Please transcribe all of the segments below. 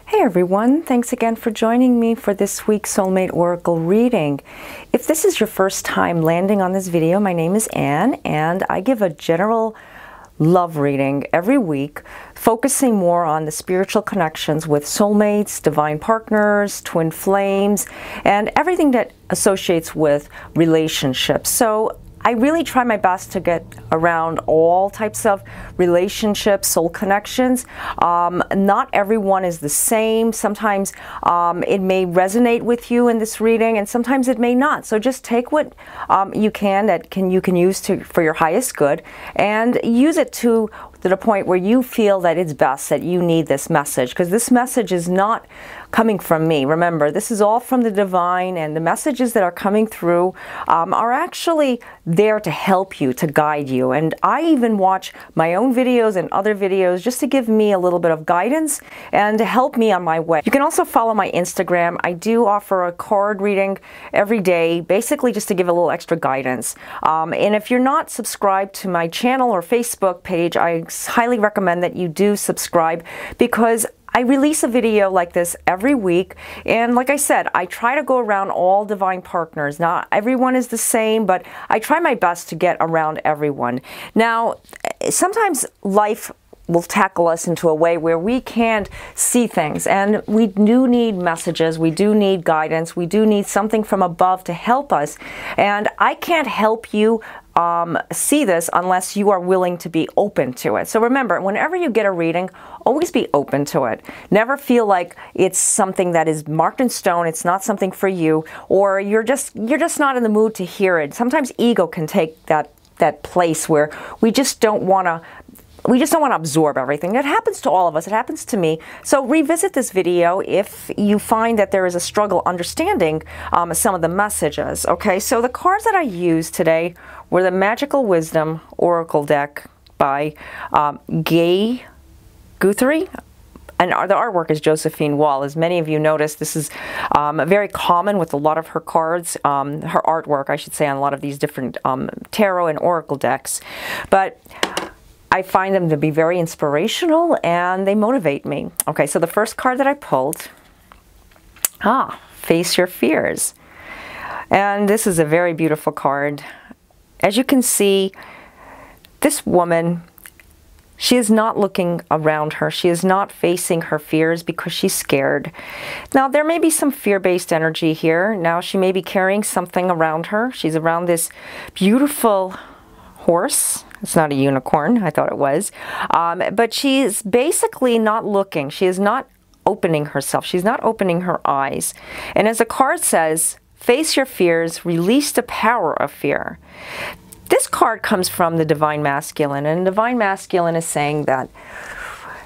Hey everyone, thanks again for joining me for this week's Soulmate Oracle reading. If this is your first time landing on this video, my name is Anne and I give a general love reading every week, focusing more on the spiritual connections with soulmates, divine partners, twin flames, and everything that associates with relationships. So I really try my best to get around all types of relationships, soul connections. Not everyone is the same. Sometimes it may resonate with you in this reading, and sometimes it may not. So just take what you can use for your highest good, and use it to the point where you feel that it's best, that you need this message, because this message is not coming from me. Remember, this is all from the divine, and the messages that are coming through are actually there to help you, to guide you. And I even watch my own videos and other videos just to give me a little bit of guidance and to help me on my way. You can also follow my Instagram. I do offer a card reading every day, basically just to give a little extra guidance. And if you're not subscribed to my channel or Facebook page, I highly recommend that you do subscribe, because I release a video like this every week, and like I said, I try to go around all divine partners. Not everyone is the same, but I try my best to get around everyone. Now, sometimes life will tackle us into a way where we can't see things, and we do need messages, we do need guidance, we do need something from above to help us, and I can't help you see this unless you are willing to be open to it. So remember, whenever you get a reading, always be open to it. Never feel like it's something that is marked in stone, it's not something for you, or you're just not in the mood to hear it. Sometimes ego can take that place where we just don't want to absorb everything. It happens to all of us. It happens to me. So revisit this video if you find that there is a struggle understanding some of the messages. Okay, so the cards that I used today were the Magical Wisdom Oracle deck by Gay Guthrie. And the artwork is Josephine Wall. As many of you noticed, this is very common with a lot of her cards, her artwork, I should say, on a lot of these different tarot and oracle decks. But I find them to be very inspirational, and they motivate me. Okay, so the first card that I pulled, Face Your Fears. And this is a very beautiful card. As you can see, this woman, she is not looking around her. She is not facing her fears because she's scared. Now, there may be some fear-based energy here. Now, she may be carrying something around her. She's around this beautiful horse. It's not a unicorn. I thought it was. But she's basically not looking. She is not opening herself. She's not opening her eyes. And as the card says, face your fears, release the power of fear. This card comes from the Divine Masculine, and Divine Masculine is saying that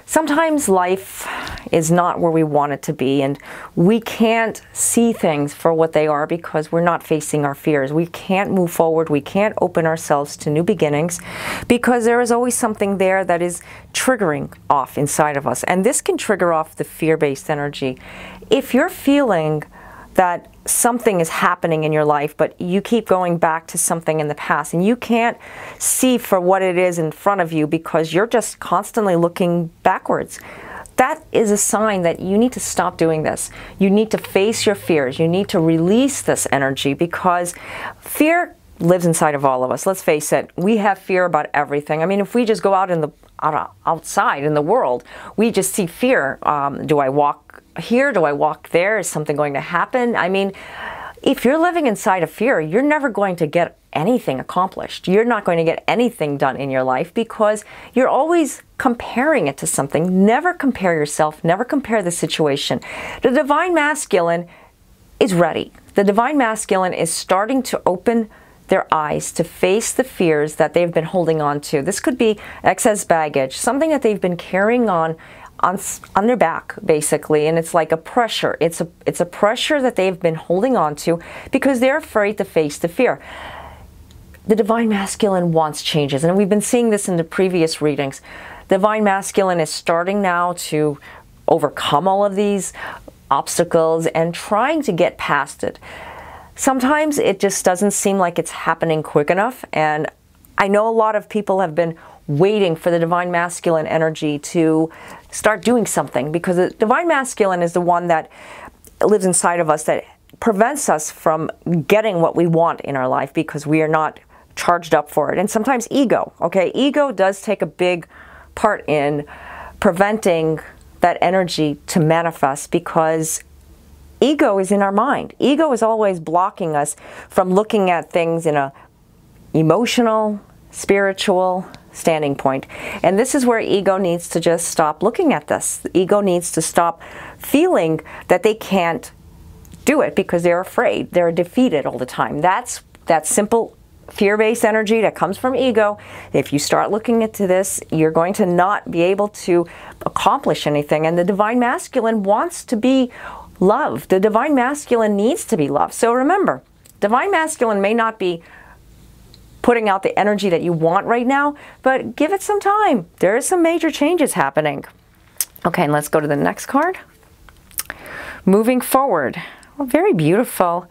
sometimes life is not where we want it to be, and we can't see things for what they are because we're not facing our fears. We can't move forward. We can't open ourselves to new beginnings because there is always something there that is triggering off inside of us, and this can trigger off the fear-based energy. If you're feeling that something is happening in your life, but you keep going back to something in the past and you can't see for what it is in front of you because you're just constantly looking backwards, that is a sign that you need to stop doing this. You need to face your fears. You need to release this energy, because fear lives inside of all of us. Let's face it, we have fear about everything. I mean, if we just go out outside in the world, we just see fear. Do I walk here? Do I walk there? Is something going to happen? I mean, if you're living inside of fear, you're never going to get anything accomplished. You're not going to get anything done in your life because you're always comparing it to something. Never compare yourself. Never compare the situation. The Divine Masculine is ready. The Divine Masculine is starting to open their eyes to face the fears that they've been holding on to. This could be excess baggage, something that they've been carrying on their back, basically, and it's like a pressure. It's a pressure that they've been holding on to because they're afraid to face the fear. The Divine Masculine wants changes, and we've been seeing this in the previous readings. The Divine Masculine is starting now to overcome all of these obstacles and trying to get past it. Sometimes it just doesn't seem like it's happening quick enough, and I know a lot of people have been waiting for the divine masculine energy to start doing something, because the divine masculine is the one that lives inside of us that prevents us from getting what we want in our life because we are not charged up for it. And sometimes ego, okay? Ego does take a big part in preventing that energy to manifest, because ego is in our mind. Ego is always blocking us from looking at things in a emotional, spiritual standing point. And this is where ego needs to just stop looking at this. The ego needs to stop feeling that they can't do it because they're afraid. They're defeated all the time. That's that simple fear-based energy that comes from ego. If you start looking into this, you're going to not be able to accomplish anything. And the divine masculine wants to be loved. The divine masculine needs to be loved. So remember, divine masculine may not be putting out the energy that you want right now, but give it some time. There is some major changes happening. Okay, and let's go to the next card. Moving forward. Well, very beautiful.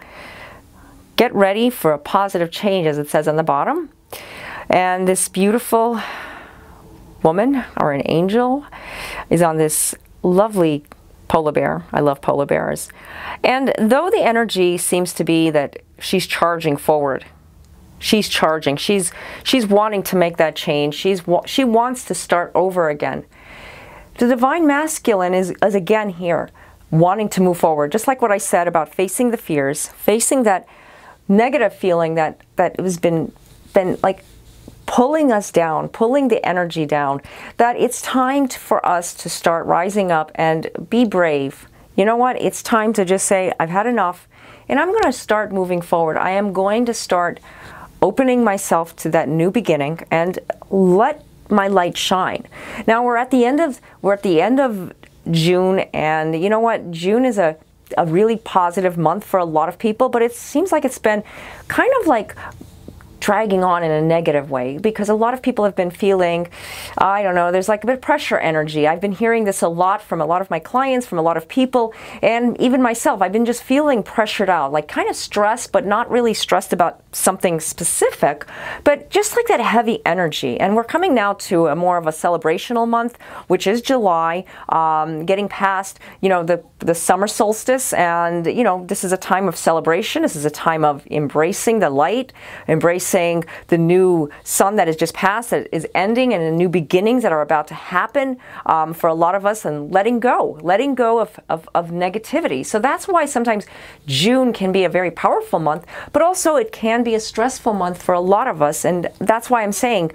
Get ready for a positive change, as it says on the bottom. And this beautiful woman, or an angel, is on this lovely polar bear. I love polar bears. And though the energy seems to be that she's charging forward, she's charging, she's wanting to make that change, she wants to start over again. The divine masculine is again here, wanting to move forward, just like what I said about facing the fears, facing that negative feeling that has been like pulling us down, pulling the energy down, that it's time for us to start rising up and be brave. You know what? It's time to just say, I've had enough, and I'm going to start moving forward. I am going to start opening myself to that new beginning and let my light shine. Now we're at the end of June, and you know what? June is a really positive month for a lot of people, but it seems like it's been kind of like dragging on in a negative way, because a lot of people have been feeling, I don't know, there's like a bit of pressure energy. I've been hearing this a lot from a lot of my clients, from a lot of people, and even myself. I've been just feeling pressured out, like kind of stressed, but not really stressed about something specific, but just like that heavy energy. And we're coming now to a more of a celebrational month, which is July, getting past, you know, the summer solstice, and you know, this is a time of celebration. This is a time of embracing the light, embracing the new sun that has just passed, that is ending, and the new beginnings that are about to happen for a lot of us, and letting go of negativity. So that's why sometimes June can be a very powerful month, but also it can be a stressful month for a lot of us. And that's why I'm saying,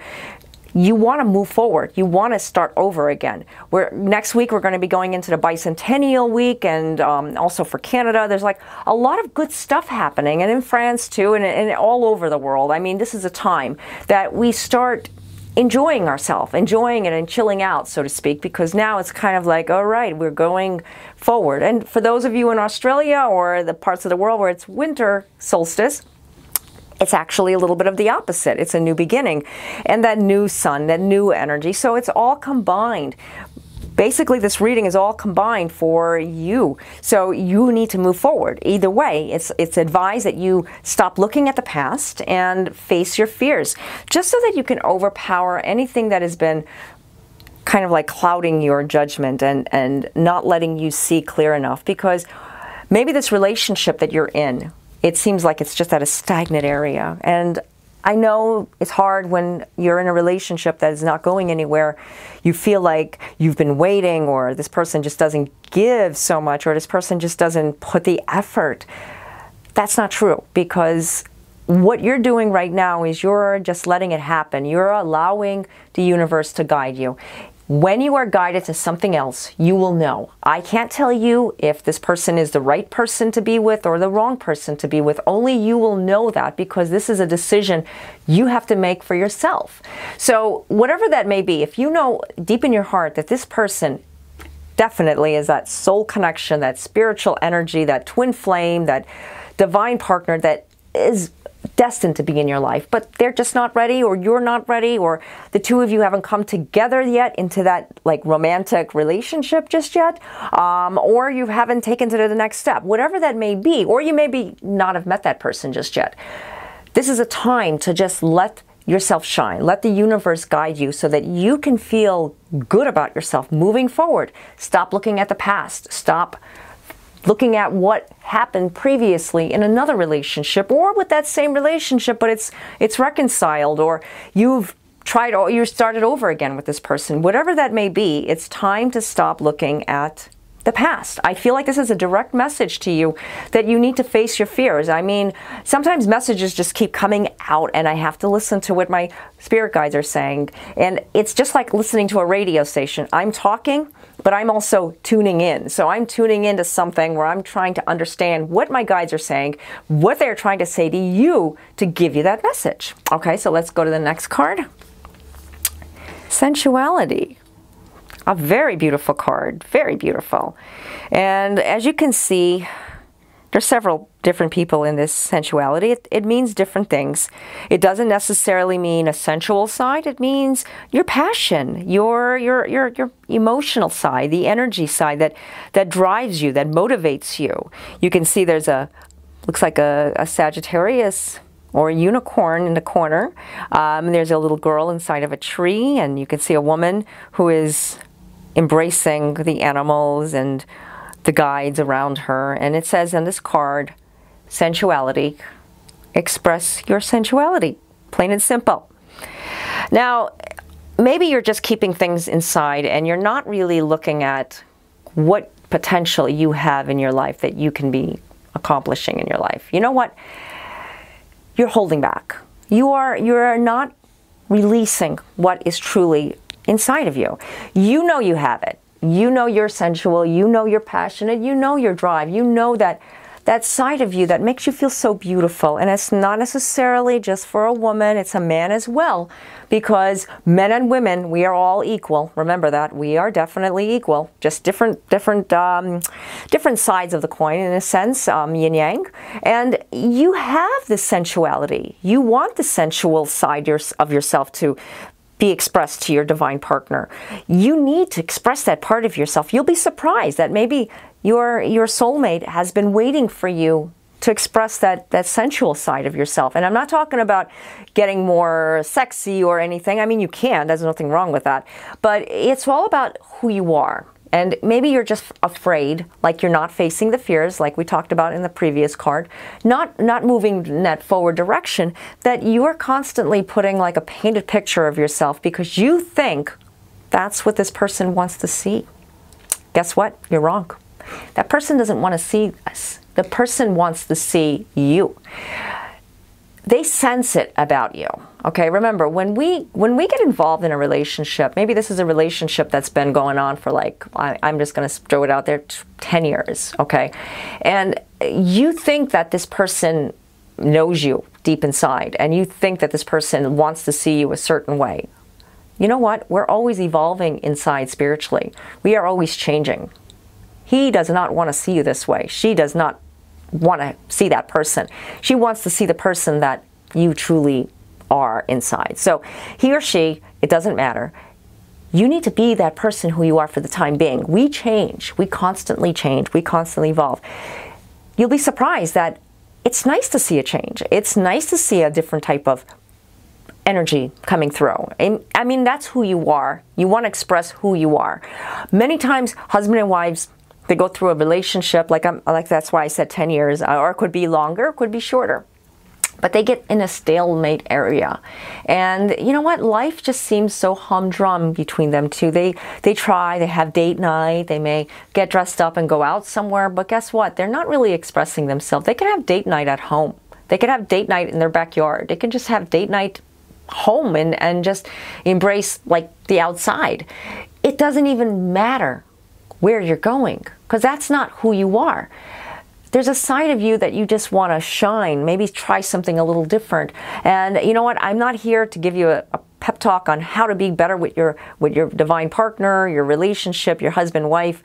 you want to move forward. You want to start over again. Next week we're going to be going into the bicentennial week, and also for Canada, there's like a lot of good stuff happening, and in France too, and all over the world. I mean, this is a time that we start enjoying ourselves, enjoying it and chilling out, so to speak, because now it's kind of like, all right, we're going forward. And for those of you in Australia or the parts of the world where it's winter solstice, it's actually a little bit of the opposite. It's a new beginning, and that new sun, that new energy. So it's all combined. Basically, this reading is all combined for you. So you need to move forward. Either way, it's advised that you stop looking at the past and face your fears, just so that you can overpower anything that has been kind of like clouding your judgment and not letting you see clear enough. Because maybe this relationship that you're in, it seems like it's just at a stagnant area. And I know it's hard when you're in a relationship that is not going anywhere. You feel like you've been waiting, or this person just doesn't give so much, or this person just doesn't put the effort. That's not true, because what you're doing right now is you're just letting it happen. You're allowing the universe to guide you. When you are guided to something else, you will know. I can't tell you if this person is the right person to be with or the wrong person to be with. Only you will know that, because this is a decision you have to make for yourself. So whatever that may be, if you know deep in your heart that this person definitely is that soul connection, that spiritual energy, that twin flame, that divine partner that is destined to be in your life, but they're just not ready, or you're not ready, or the two of you haven't come together yet into that like romantic relationship just yet, or you haven't taken to the next step, whatever that may be, or you maybe not have met that person just yet. This is a time to just let yourself shine. Let the universe guide you so that you can feel good about yourself moving forward. Stop looking at the past. Stop looking at what happened previously in another relationship, or with that same relationship, but it's reconciled, or you started over again with this person. Whatever that may be, it's time to stop looking at the past. I feel like this is a direct message to you that you need to face your fears. I mean, sometimes messages just keep coming out and I have to listen to what my spirit guides are saying. And it's just like listening to a radio station. I'm talking, but I'm also tuning in. So I'm tuning into something where I'm trying to understand what my guides are saying, what they're trying to say to you to give you that message. Okay, so let's go to the next card. Sensuality. A very beautiful card, very beautiful. And as you can see, there's several different people in this sensuality. It means different things. It doesn't necessarily mean a sensual side. It means your passion, your emotional side, the energy side that drives you, that motivates you. You can see there's looks like a Sagittarius or a unicorn in the corner. There's a little girl inside of a tree, and you can see a woman who is embracing the animals and the guides around her. And it says on this card, sensuality, express your sensuality, plain and simple. Now, maybe you're just keeping things inside and you're not really looking at what potential you have in your life that you can be accomplishing in your life. You know what? You're holding back. You're not releasing what is truly inside of you. You know you have it. You know you're sensual. You know you're passionate. You know your drive. You know that side of you that makes you feel so beautiful. And it's not necessarily just for a woman. It's a man as well. Because men and women, we are all equal. Remember that. We are definitely equal. Just different sides of the coin in a sense, yin yang. And you have this sensuality. You want the sensual side of yourself to be expressed to your divine partner. You need to express that part of yourself. You'll be surprised that maybe your soulmate has been waiting for you to express that sensual side of yourself. And I'm not talking about getting more sexy or anything. I mean, you can. There's nothing wrong with that. But it's all about who you are. And maybe you're just afraid, like you're not facing the fears, like we talked about in the previous card, not moving in that forward direction, that you are constantly putting like a painted picture of yourself because you think that's what this person wants to see. Guess what? You're wrong. That person doesn't want to see us. The person wants to see you. They sense it about you. Okay, remember, when we get involved in a relationship, maybe this is a relationship that's been going on for like, I'm just going to throw it out there, 10 years, okay? And you think that this person knows you deep inside, and you think that this person wants to see you a certain way. You know what? We're always evolving inside spiritually. We are always changing. He does not want to see you this way. She does not want to see that person. She wants to see the person that you truly are inside. So he or she, it doesn't matter. You need to be that person who you are for the time being. We change. We constantly change. We constantly evolve. You'll be surprised that it's nice to see a change. It's nice to see a different type of energy coming through. And I mean, that's who you are. You want to express who you are. Many times, husband and wives, they go through a relationship, like that's why I said 10 years, or it could be longer, it could be shorter. But they get in a stalemate area. And you know what? Life just seems so humdrum between them two. They try, they have date night, they may get dressed up and go out somewhere, but guess what? They're not really expressing themselves. They can have date night at home. They can have date night in their backyard. They can just have date night home and just embrace like the outside. It doesn't even matter where you're going, because that's not who you are. There's a side of you that you just want to shine, maybe try something a little different. And you know what? I'm not here to give you a pep talk on how to be better with your divine partner, your relationship, your husband, wife.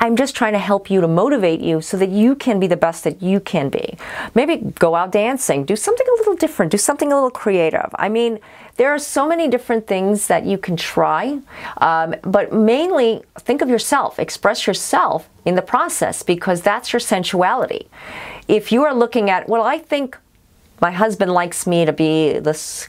I'm just trying to help you, to motivate you so that you can be the best that you can be. Maybe go out dancing, do something a little different, do something a little creative. I mean, there are so many different things that you can try, but mainly think of yourself, express yourself in the process, because that's your sensuality. If you are looking at, well, I think my husband likes me to be this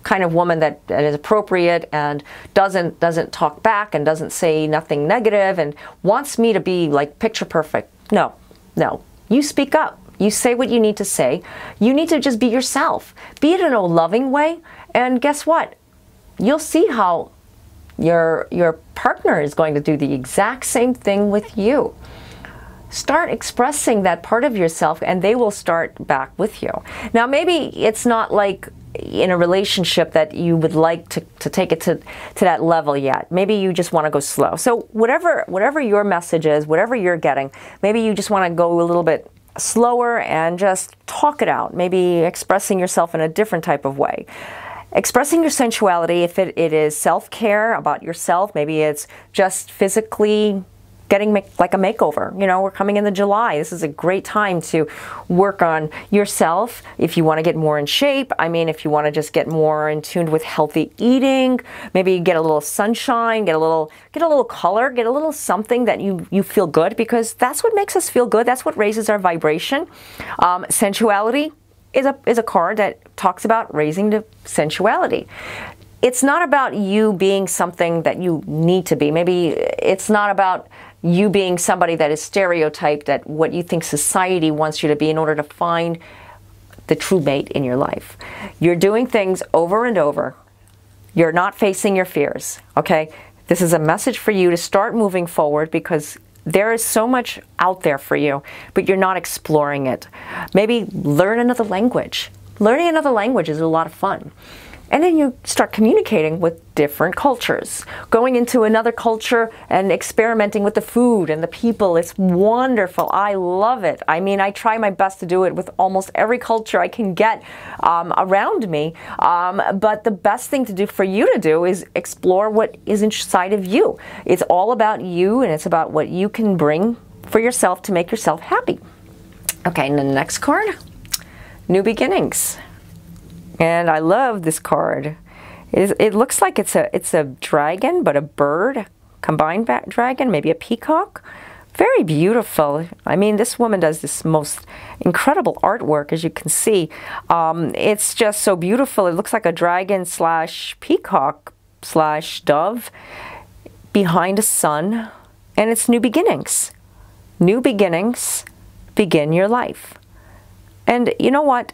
kind of woman that is appropriate and doesn't talk back and doesn't say nothing negative and wants me to be like picture perfect. No, no. You speak up. You say what you need to say. You need to just be yourself. Be it in a loving way. And guess what? You'll see how your partner is going to do the exact same thing with you. Start expressing that part of yourself and they will start back with you. Now, maybe it's not like in a relationship that you would like to take it to that level yet. Maybe you just want to go slow. So whatever your message is, whatever you're getting, maybe you just want to go a little bit slower and just talk it out. Maybe expressing yourself in a different type of way. Expressing your sensuality, if it is self-care about yourself, maybe it's just physically getting like a makeover. You know, we're coming into July. This is a great time to work on yourself. If you want to get more in shape, I mean, if you want to just get more in tune with healthy eating, maybe get a little sunshine, get a little color, get a little something that you feel good, because that's what makes us feel good. That's what raises our vibration. Sensuality is a card that talks about raising the sensuality. It's not about you being something that you need to be. Maybe it's not about you being somebody that is stereotyped at what you think society wants you to be in order to find the true mate in your life. You're doing things over and over. You're not facing your fears, okay? This is a message for you to start moving forward, because there is so much out there for you, but you're not exploring it. Maybe learn another language. Learning another language is a lot of fun. And then you start communicating with different cultures. Going into another culture and experimenting with the food and the people. It's wonderful. I love it. I mean, I try my best to do it with almost every culture I can get around me. But the best thing to do for you to do is explore what is inside of you. It's all about you, and it's about what you can bring for yourself to make yourself happy. Okay, and the next card, New Beginnings. And I love this card. It looks like it's a dragon, but a bird, combined dragon, maybe a peacock. Very beautiful. I mean, this woman does this most incredible artwork, as you can see. It's just so beautiful. It looks like a dragon slash peacock slash dove behind a sun. And it's new beginnings. New beginnings begin your life. And you know what?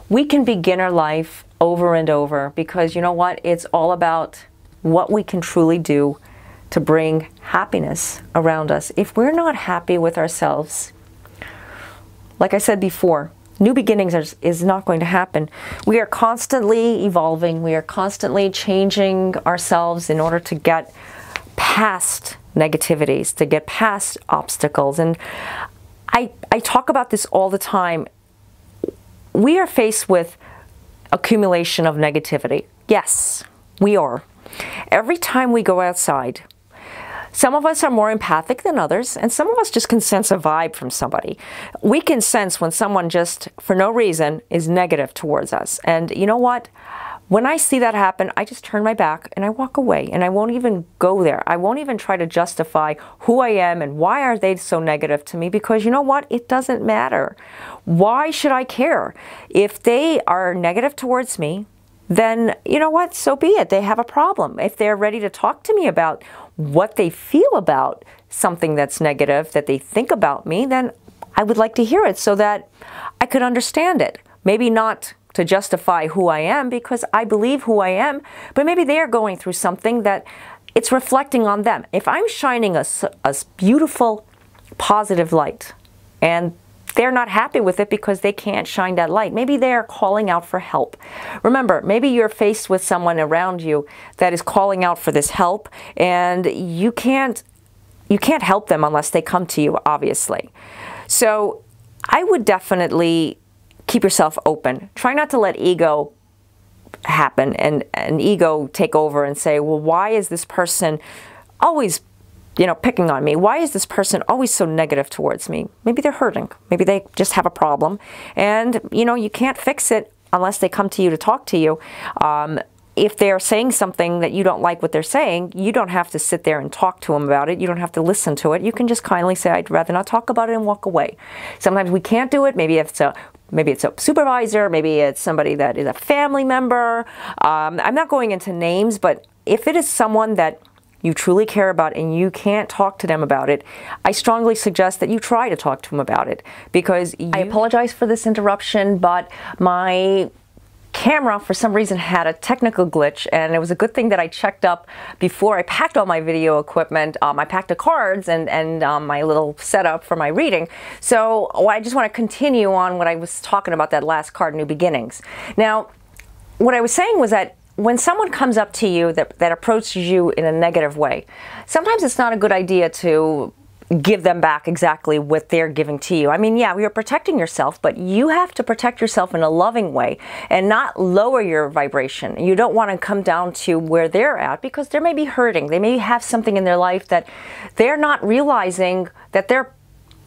We can begin our life over and over, because you know what? It's all about what we can truly do to bring happiness around us. If we're not happy with ourselves, like I said before, new beginnings is not going to happen. We are constantly evolving. We are constantly changing ourselves in order to get past negativities, to get past obstacles. And I talk about this all the time. We are faced with accumulation of negativity. Yes, we are. Every time we go outside, some of us are more empathic than others, and some of us just can sense a vibe from somebody. We can sense when someone just, for no reason, is negative towards us. And you know what? When I see that happen, I just turn my back and I walk away, and I won't even go there. I won't even try to justify who I am and why are they so negative to me, because you know what? It doesn't matter. Why should I care? If they are negative towards me, then you know what? So be it. They have a problem. If they're ready to talk to me about what they feel about something that's negative, that they think about me, then I would like to hear it so that I could understand it. Maybe not to justify who I am, because I believe who I am, but maybe they are going through something that it's reflecting on them. If I'm shining a beautiful, positive light, and they're not happy with it because they can't shine that light, maybe they are calling out for help. Remember, maybe you're faced with someone around you that is calling out for this help, and you can't help them unless they come to you, obviously. So I would definitely keep yourself open. Try not to let ego happen and ego take over and say, well, why is this person always, you know, picking on me? Why is this person always so negative towards me? Maybe they're hurting. Maybe they just have a problem. And, you know, you can't fix it unless they come to you to talk to you. If they're saying something that you don't like what they're saying, you don't have to sit there and talk to them about it. You don't have to listen to it. You can just kindly say, I'd rather not talk about it, and walk away. Sometimes we can't do it. Maybe it's a maybe it's a supervisor, maybe it's somebody that is a family member. I'm not going into names, but if it is someone that you truly care about and you can't talk to them about it, I strongly suggest that you try to talk to them about it, because I apologize for this interruption, but my camera for some reason had a technical glitch, and it was a good thing that I checked up before I packed all my video equipment. I packed the cards and my little setup for my reading. So I just want to continue on what I was talking about, that last card, New Beginnings. Now, what I was saying was that when someone comes up to you that approaches you in a negative way, sometimes it's not a good idea to give them back exactly what they're giving to you. I mean, yeah, you're protecting yourself, but you have to protect yourself in a loving way and not lower your vibration. You don't want to come down to where they're at, because they may be hurting. They may have something in their life that they're not realizing that they're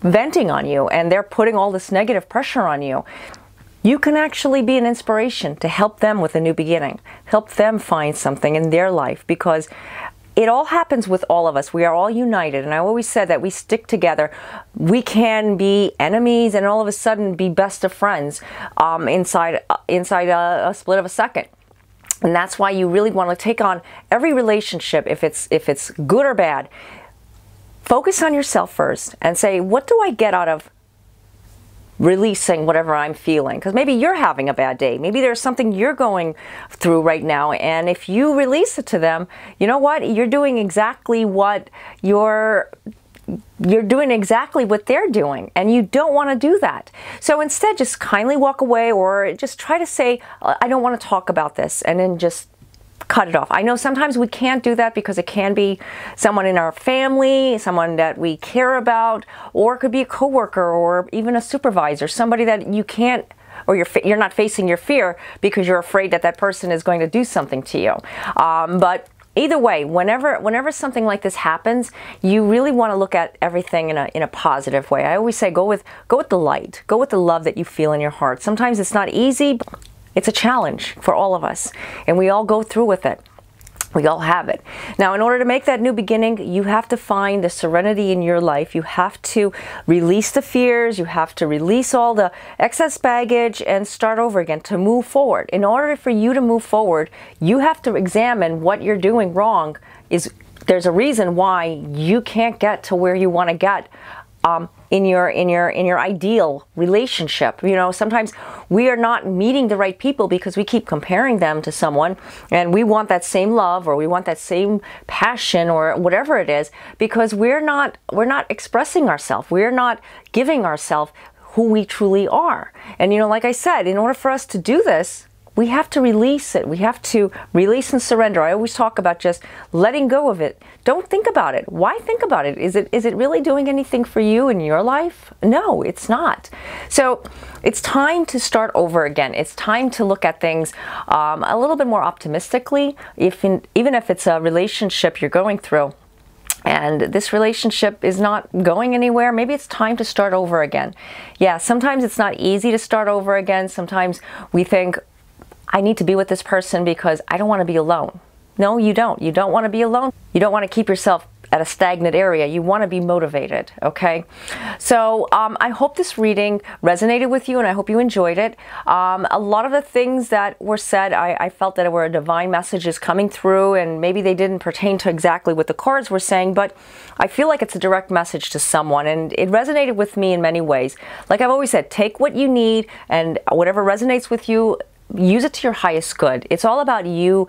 venting on you, and they're putting all this negative pressure on you. You can actually be an inspiration to help them with a new beginning, help them find something in their life, because it all happens with all of us. We are all united, and I always said that we stick together. We can be enemies and all of a sudden be best of friends inside a split of a second. And that's why you really want to take on every relationship, if it's good or bad. Focus on yourself first and say, what do I get out of releasing whatever I'm feeling? Because maybe you're having a bad day. Maybe there's something you're going through right now, and if you release it to them, you know what? You're doing exactly what you're doing exactly what they're doing, and you don't want to do that. So instead, just kindly walk away, or just try to say, I don't want to talk about this, and then just cut it off. I know sometimes we can't do that because it can be someone in our family, someone that we care about, or it could be a coworker or even a supervisor, somebody that you can't, or you're not facing your fear because you're afraid that that person is going to do something to you. But either way, whenever something like this happens, you really want to look at everything in a positive way. I always say, go with the light, go with the love that you feel in your heart. Sometimes it's not easy, but it's a challenge for all of us, and we all go through with it. We all have it. Now, in order to make that new beginning, you have to find the serenity in your life. You have to release the fears. You have to release all the excess baggage and start over again to move forward. In order for you to move forward, you have to examine what you're doing wrong. There's a reason why you can't get to where you want to get in your ideal relationship. You know, sometimes we are not meeting the right people because we keep comparing them to someone, and we want that same love, or we want that same passion, or whatever it is, because we're not expressing ourselves. We're not giving ourselves who we truly are. And you know, like I said, in order for us to do this, we have to release it. We have to release and surrender. I always talk about just letting go of it. Don't think about it. Why think about it? Is it really doing anything for you in your life? No, it's not. So it's time to start over again. It's time to look at things a little bit more optimistically, even if it's a relationship you're going through, and this relationship is not going anywhere. Maybe it's time to start over again. Yeah, sometimes it's not easy to start over again. Sometimes we think, I need to be with this person because I don't want to be alone. No, you don't. You don't want to be alone. You don't want to keep yourself at a stagnant area. You want to be motivated, okay? So I hope this reading resonated with you, and I hope you enjoyed it. A lot of the things that were said, I felt that were divine messages coming through, and maybe they didn't pertain to exactly what the cards were saying, but I feel like it's a direct message to someone, and it resonated with me in many ways. Like I've always said, take what you need, and whatever resonates with you, use it to your highest good. It's all about you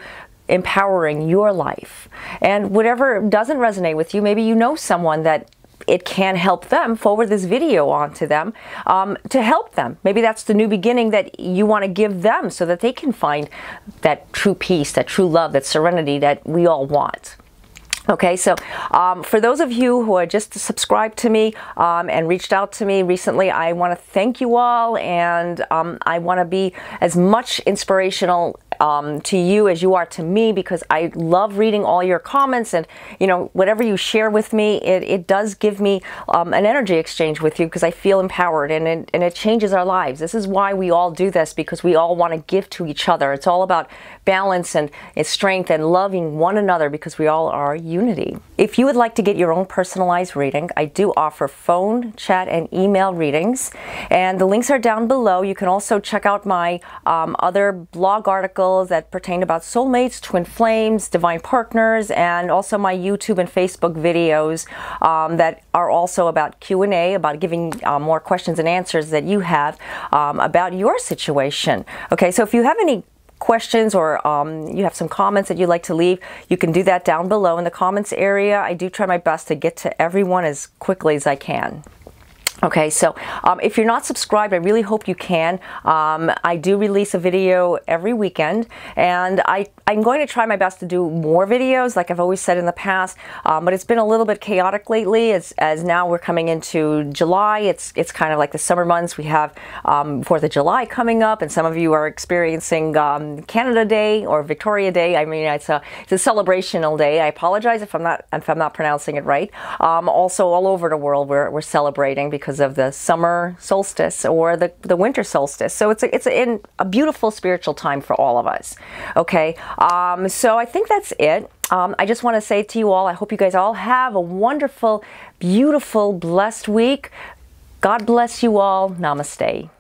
empowering your life. And whatever doesn't resonate with you, maybe you know someone that it can help them, forward this video on to them to help them. Maybe that's the new beginning that you want to give them so that they can find that true peace, that true love, that serenity that we all want. Okay, so for those of you who are just subscribed to me and reached out to me recently, I want to thank you all, and I want to be as much inspirational to you as you are to me, because I love reading all your comments, and you know, whatever you share with me, it does give me an energy exchange with you, because I feel empowered, and it changes our lives. This is why we all do this, because we all want to give to each other. It's all about balance and strength and loving one another, because we all are unity. If you would like to get your own personalized reading, I do offer phone, chat, and email readings, and the links are down below. You can also check out my other blog articles that pertain about soulmates, twin flames, divine partners, and also my YouTube and Facebook videos that are also about Q&A, about giving more questions and answers that you have about your situation. Okay, so if you have any questions or you have some comments that you'd like to leave, you can do that down below in the comments area. I do try my best to get to everyone as quickly as I can. Okay, so if you're not subscribed, I really hope you can. I do release a video every weekend, and I'm going to try my best to do more videos, like I've always said in the past, but it's been a little bit chaotic lately as now we're coming into July. It's kind of like the summer months. We have 4th of July coming up, and some of you are experiencing Canada Day or Victoria Day. I mean, it's a celebrational day. I apologize if I'm not pronouncing it right. Also, all over the world we're celebrating because of the summer solstice or the winter solstice. So it's a beautiful spiritual time for all of us. Okay, so I think that's it. I just want to say to you all, I hope you guys all have a wonderful, beautiful, blessed week. God bless you all. Namaste.